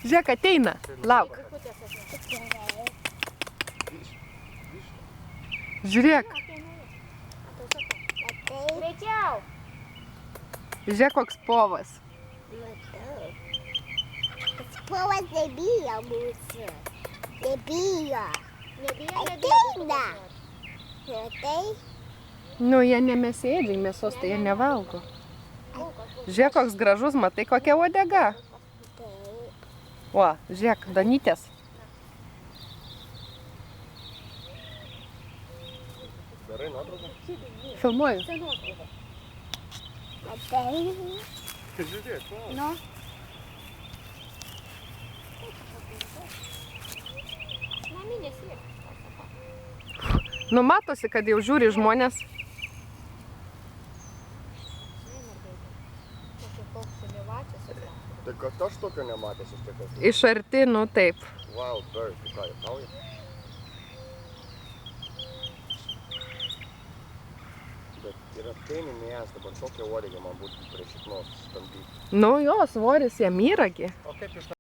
Žiūrėk, ateina. Lauk. Žiūrėk. Greičiau. Žiūrėk, koks povas. Matau. Tas povas nebijo mūsų. Nebijo. Ateina. Matai? Nu, jie nemėsėdžiai, mėsos tai jie nevalgo. Žiūrėk, koks gražus, matai, kokia uodega. O, žiūrėk, Danytės. Darai nuotrauką? Filmuoju. Matai? Žiūrėk, va. Nu. Naminės yra. Nu, matosi, kad jau žiūri žmonės. Tai kad aš tokio nematęs iš tiek. Iš arti, nu taip. Wild bird, tu ką, juokauji? Bet yra paininės, dabar tokia uodegė man būtų prie šiknos stambyti. Nu, jo, svoris jam yra gi. O kaip iš